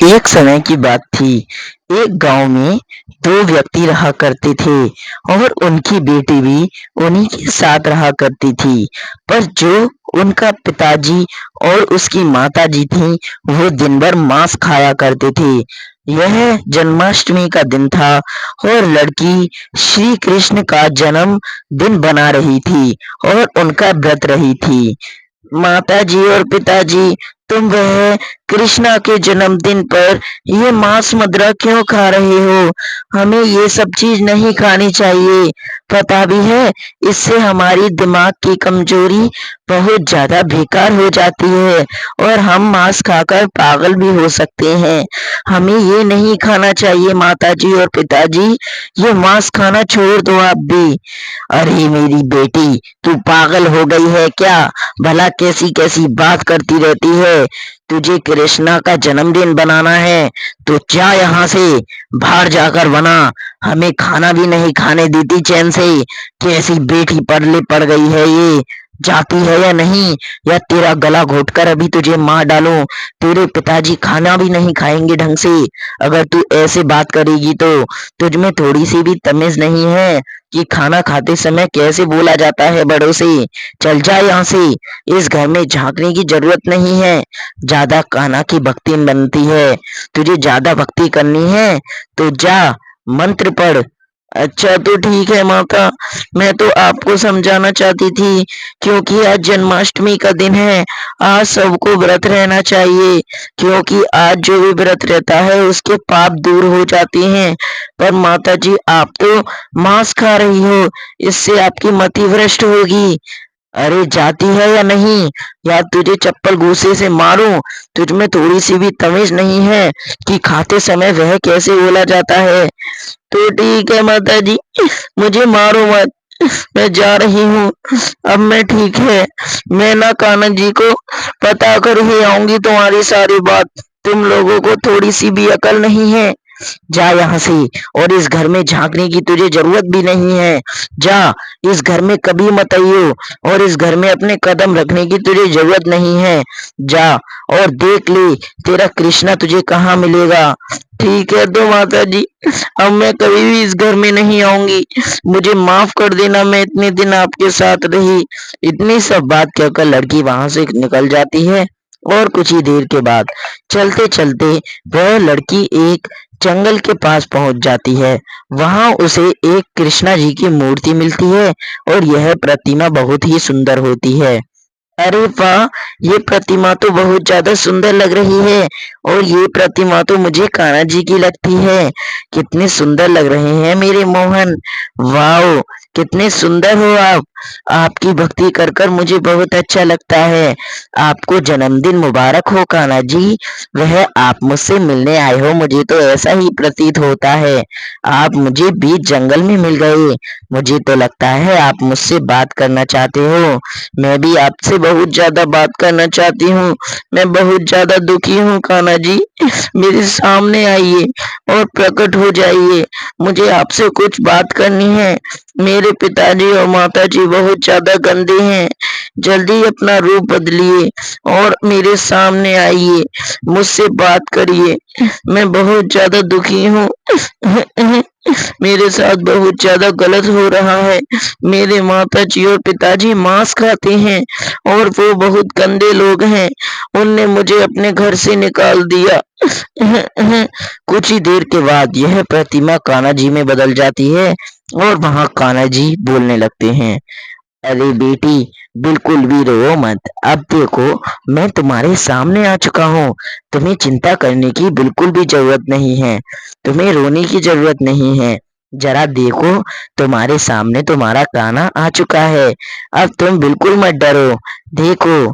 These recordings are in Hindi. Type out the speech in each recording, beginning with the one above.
एक समय की बात थी। एक गांव में दो व्यक्ति रहा करते थे और उनकी बेटी भी उन्हीं के साथ रहा करती थी। पर जो उनका पिताजी और उसकी माताजी थीं, वो दिन भर मांस खाया करते थे। यह जन्माष्टमी का दिन था और लड़की श्री कृष्ण का जन्म दिन बना रही थी और उनका व्रत रही थी। माताजी और पिताजी, तुम वह कृष्णा के जन्मदिन पर ये मांस मदिरा क्यों खा रहे हो? हमें ये सब चीज नहीं खानी चाहिए। पता भी है, इससे हमारी दिमाग की कमजोरी बहुत ज्यादा बेकार हो जाती है और हम मांस खाकर पागल भी हो सकते हैं। हमें ये नहीं खाना चाहिए माताजी और पिताजी, ये मांस खाना छोड़ दो आप भी। अरे मेरी बेटी, तू पागल हो गई है क्या? भला कैसी कैसी बात करती रहती है। तुझे कृष्णा का जन्मदिन बनाना है तो जा यहाँ से, बाहर जाकर बना। हमें खाना भी नहीं खाने देती चैन से। कैसी बेटी परले पड़ गई है ये? जाती है या नहीं, या तेरा गला घोटकर अभी तुझे मार डालूं। तेरे पिताजी खाना भी नहीं खाएंगे ढंग से अगर तू ऐसे बात करेगी तो। तुझ में थोड़ी सी भी तमीज नहीं है कि खाना खाते समय कैसे बोला जाता है बड़ों से। चल जा यहाँ से, इस घर में झांकने की जरूरत नहीं है। ज्यादा कान्हा की भक्ति बनती है। तुझे ज्यादा भक्ति करनी है तो जा, मंत्र पढ़। अच्छा तो ठीक है माता, मैं तो आपको समझाना चाहती थी क्योंकि आज जन्माष्टमी का दिन है। आज सबको व्रत रहना चाहिए क्योंकि आज जो भी व्रत रहता है उसके पाप दूर हो जाते हैं। पर माता जी, आप तो मांस खा रही हो, इससे आपकी मति भ्रष्ट होगी। अरे जाती है या नहीं, या तुझे चप्पल घूंसे से मारूं? तुझ में थोड़ी सी भी तमीज नहीं है कि खाते समय वह कैसे बोला जाता है। तो ठीक है माता जी, मुझे मारो मत, मैं जा रही हूँ। अब मैं ठीक है, मैं ना कान्हा जी को पता कर ही आऊंगी तुम्हारी सारी बात। तुम लोगों को थोड़ी सी भी अकल नहीं है। जा यहाँ से, और इस घर में झांकने की तुझे जरूरत भी नहीं है। जा, इस घर में कभी मत आइयो और इस घर में अपने कदम रखने की तुझे जरूरत नहीं है। जा और देख ले तेरा कृष्णा तुझे कहाँ मिलेगा। ठीक है तो माता जी, अब मैं कभी भी इस घर में नहीं आऊंगी। मुझे माफ कर देना, मैं इतने दिन आपके साथ रही। इतनी सब बात कहकर लड़की वहां से निकल जाती है और कुछ ही देर के बाद चलते चलते वह लड़की एक जंगल के पास पहुंच जाती है। वहां उसे एक कृष्णा जी की मूर्ति मिलती है और यह प्रतिमा बहुत ही सुंदर होती है। अरे वाह! ये प्रतिमा तो बहुत ज्यादा सुंदर लग रही है और ये प्रतिमा तो मुझे कान्हा जी की लगती है। कितने सुंदर लग रहे हैं मेरे मोहन। वाओ! कितने सुंदर हो आप। आपकी भक्ति कर कर मुझे बहुत अच्छा लगता है। आपको जन्मदिन मुबारक हो कान्हा जी। वह आप मुझसे मिलने आए हो, मुझे तो ऐसा ही प्रतीत होता है। आप मुझे बीच जंगल में मिल गए। मुझे तो लगता है आप मुझसे बात करना चाहते हो। मैं भी आपसे बहुत ज्यादा बात करना चाहती हूँ। मैं बहुत ज्यादा दुखी हूँ कान्हा जी। मेरे सामने आइए और प्रकट हो जाइए। मुझे आपसे कुछ बात करनी है। मेरे पिताजी और माताजी बहुत ज्यादा गंदे हैं। जल्दी अपना रूप बदलिए और मेरे सामने आइए, मुझसे बात करिए। मैं बहुत ज्यादा दुखी हूँ। मेरे साथ बहुत ज्यादा गलत हो रहा है। मेरे माताजी और पिताजी मांस खाते हैं और वो बहुत गंदे लोग हैं। उनने मुझे अपने घर से निकाल दिया। कुछ ही देर के बाद यह प्रतिमा कान्हा जी में बदल जाती है और वहां कान्हा जी बोलने लगते हैं। अरे बेटी, बिल्कुल भी रो मत। अब देखो, मैं तुम्हारे सामने आ चुका हूँ। तुम्हें चिंता करने की बिल्कुल भी जरूरत नहीं है। तुम्हें रोने की जरूरत नहीं है। जरा देखो, तुम्हारे सामने तुम्हारा कान्हा आ चुका है। अब तुम बिल्कुल मत डरो। देखो।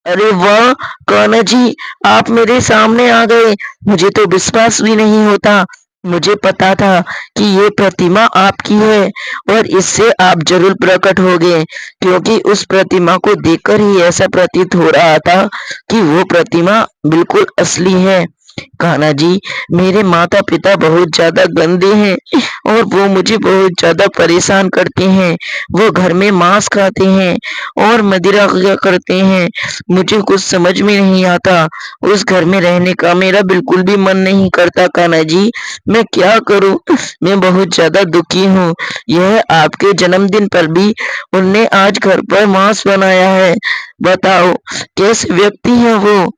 अरे वाह! कान्हा जी, आप मेरे सामने आ गए। मुझे तो विश्वास भी नहीं होता। मुझे पता था कि ये प्रतिमा आपकी है और इससे आप जरूर प्रकट होगे, क्योंकि उस प्रतिमा को देखकर ही ऐसा प्रतीत हो रहा था कि वो प्रतिमा बिल्कुल असली है। कान्हा जी, मेरे माता पिता बहुत ज्यादा गंदे हैं और वो मुझे बहुत ज्यादा परेशान करते हैं। वो घर में मांस खाते हैं और मदिरा किया करते हैं। मुझे कुछ समझ में नहीं आता। उस घर में रहने का मेरा बिल्कुल भी मन नहीं करता कान्हा जी। मैं क्या करूं? मैं बहुत ज्यादा दुखी हूँ। यह आपके जन्मदिन पर भी उनने आज घर पर मांस बनाया है। बताओ कैसे व्यक्ति है वो?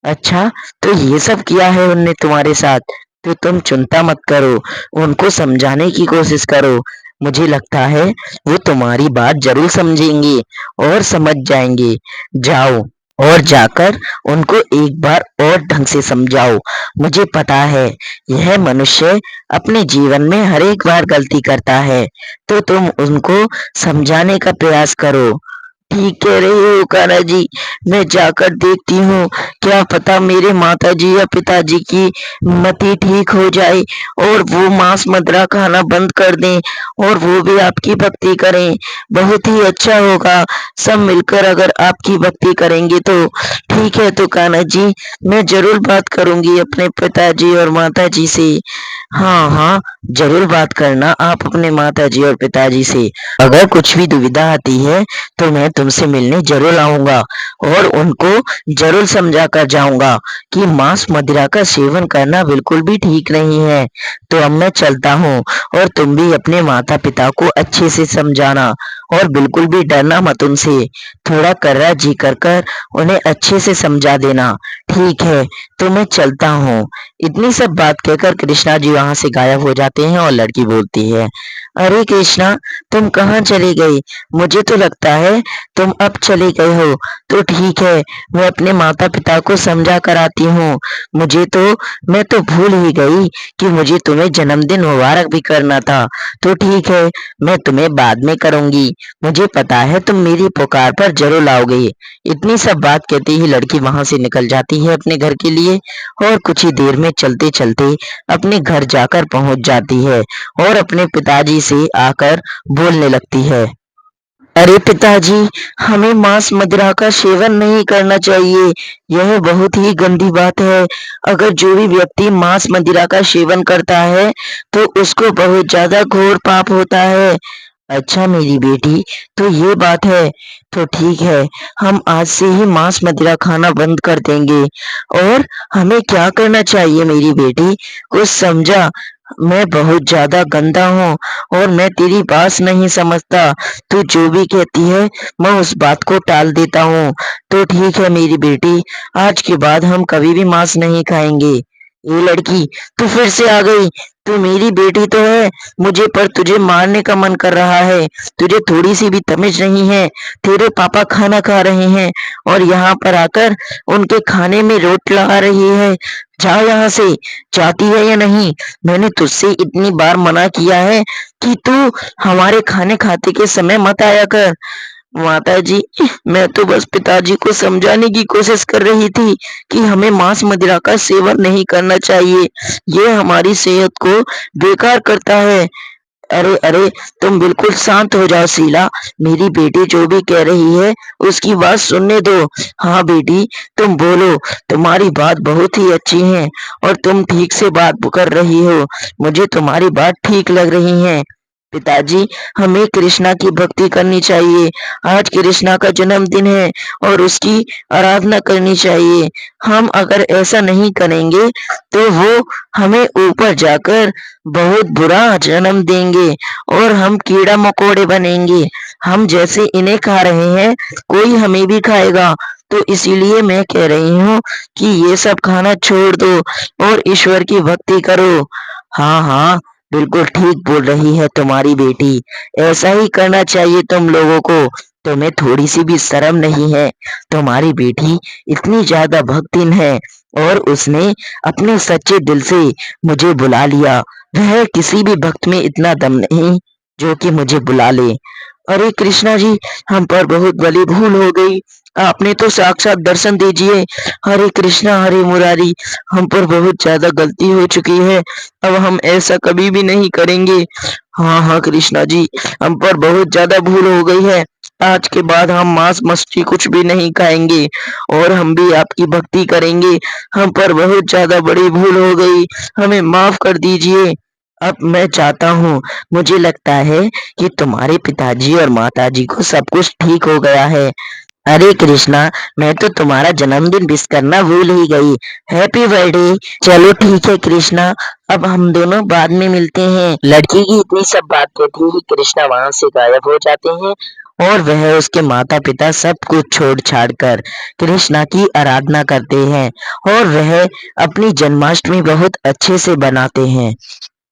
अच्छा, तो ये सब किया है उनने तुम्हारे साथ? तो तुम चिंता मत करो, उनको समझाने की कोशिश करो। मुझे लगता है वो तुम्हारी बात जरूर समझेंगे और समझ जाएंगे। जाओ और जाकर उनको एक बार और ढंग से समझाओ। मुझे पता है यह मनुष्य अपने जीवन में हर एक बार गलती करता है, तो तुम उनको समझाने का प्रयास करो। ठीक कह रही हो कान्हा जी। मैं जाकर देखती हूँ, क्या पता मेरे माताजी या पिताजी की मति ठीक हो जाए और वो मांस मदिरा खाना बंद कर दें और वो भी आपकी भक्ति करें। बहुत ही अच्छा होगा। सब मिलकर अगर आपकी भक्ति करेंगे तो। ठीक है तो कान्हा जी, मैं जरूर बात करूंगी अपने पिताजी और माताजी से। हाँ हाँ, जरूर बात करना आप अपने माताजी और पिताजी से। अगर कुछ भी दुविधा आती है तो मैं तुमसे मिलने जरूर आऊंगा और उनको जरूर समझा कर जाऊंगा कि मांस मदिरा का सेवन करना बिल्कुल भी ठीक नहीं है। तो अब मैं चलता हूँ और तुम भी अपने माता पिता को अच्छे से समझाना और बिल्कुल भी डरना मत उनसे। थोड़ा कर्रा जी कर उन्हें अच्छे से समझा देना। ठीक है, तो मैं चलता हूँ। इतनी सब बात कहकर कृष्णा जी वहां से गायब हो जाते हैं और लड़की बोलती है, अरे कृष्णा, तुम कहाँ चले गए? मुझे तो लगता है तुम अब चले गए हो। तो ठीक है, मैं अपने माता पिता को समझा कर आती हूँ। मुझे तो मैं तो भूल ही गई कि मुझे तुम्हें जन्मदिन मुबारक भी करना था। तो ठीक है, मैं तुम्हें बाद में करूंगी। मुझे पता है तुम मेरी पुकार पर जरूर आओगे। इतनी सब बात कहते ही लड़की वहां से निकल जाती है अपने घर के लिए और कुछ ही देर में चलते चलते अपने घर जाकर पहुंच जाती है और अपने पिताजी से आकर बोलने लगती है, अरे पिताजी, हमें मांस मदिरा का सेवन नहीं करना चाहिए। यह बहुत ही गंदी बात है। अगर जो भी व्यक्ति मांस मदिरा का सेवन करता है तो उसको बहुत ज्यादा घोर पाप होता है। अच्छा मेरी बेटी, तो ये बात है। तो ठीक है, हम आज से ही मांस मदिरा खाना बंद कर देंगे। और हमें क्या करना चाहिए मेरी बेटी? कुछ समझा? मैं बहुत ज्यादा गंदा हूँ और मैं तेरी बात नहीं समझता। तू जो भी कहती है मैं उस बात को टाल देता हूँ। तो ठीक है मेरी बेटी, आज के बाद हम कभी भी मांस नहीं खाएंगे। ये लड़की, तू फिर से आ गई। तू मेरी बेटी तो है, मुझे पर तुझे मारने का मन कर रहा है। तुझे थोड़ी सी भी तमीज नहीं है। तेरे पापा खाना खा रहे हैं और यहाँ पर आकर उनके खाने में रोट लगा रही है। जा यहाँ से। जाती है या नहीं? मैंने तुझसे इतनी बार मना किया है कि तू हमारे खाने खाते के समय मत आया कर। माताजी, मैं तो बस पिताजी को समझाने की कोशिश कर रही थी कि हमें मांस मदिरा का सेवन नहीं करना चाहिए। ये हमारी सेहत को बेकार करता है। अरे अरे, तुम बिल्कुल शांत हो जाओ शीला। मेरी बेटी जो भी कह रही है उसकी बात सुनने दो। हाँ बेटी, तुम बोलो। तुम्हारी बात बहुत ही अच्छी है और तुम ठीक से बात कर रही हो। मुझे तुम्हारी बात ठीक लग रही है। पिताजी, हमें कृष्णा की भक्ति करनी चाहिए। आज कृष्णा का जन्मदिन है और उसकी आराधना करनी चाहिए। हम अगर ऐसा नहीं करेंगे तो वो हमें ऊपर जाकर बहुत बुरा जन्म देंगे और हम कीड़ा मकोड़े बनेंगे। हम जैसे इन्हें खा रहे हैं कोई हमें भी खाएगा। तो इसीलिए मैं कह रही हूँ कि ये सब खाना छोड़ दो और ईश्वर की भक्ति करो। हाँ हाँ, बिल्कुल ठीक बोल रही है तुम्हारी बेटी। ऐसा ही करना चाहिए तुम लोगों को। तुम्हें थोड़ी सी भी शर्म नहीं है? तुम्हारी बेटी इतनी ज्यादा भक्तिन है और उसने अपने सच्चे दिल से मुझे बुला लिया। वह किसी भी भक्त में इतना दम नहीं जो कि मुझे बुला ले। अरे कृष्णा जी, हम पर बहुत बड़ी भूल हो गई। आपने तो साक्षात दर्शन दीजिए। हरे कृष्णा हरे मुरारी, हम पर बहुत ज्यादा गलती हो चुकी है। अब हम ऐसा कभी भी नहीं करेंगे। हाँ हाँ कृष्णा जी, हम पर बहुत ज्यादा भूल हो गई है। आज के बाद हम मांस मछली कुछ भी नहीं खाएंगे और हम भी आपकी भक्ति करेंगे। हम पर बहुत ज्यादा बड़ी भूल हो गई, हमें माफ कर दीजिए। अब मैं चाहता हूँ, मुझे लगता है कि तुम्हारे पिताजी और माताजी को सब कुछ ठीक हो गया है। अरे कृष्णा, मैं तो तुम्हारा जन्मदिन विश करना भूल ही गई। Happy birthday. चलो ठीक है कृष्णा, अब हम दोनों बाद में मिलते हैं। लड़की की इतनी सब बातें थी कि कृष्णा वहां से गायब हो जाते हैं और वह उसके माता पिता सब कुछ छोड़ छाड़ कर कृष्णा की आराधना करते हैं और वह अपनी जन्माष्टमी बहुत अच्छे से बनाते हैं।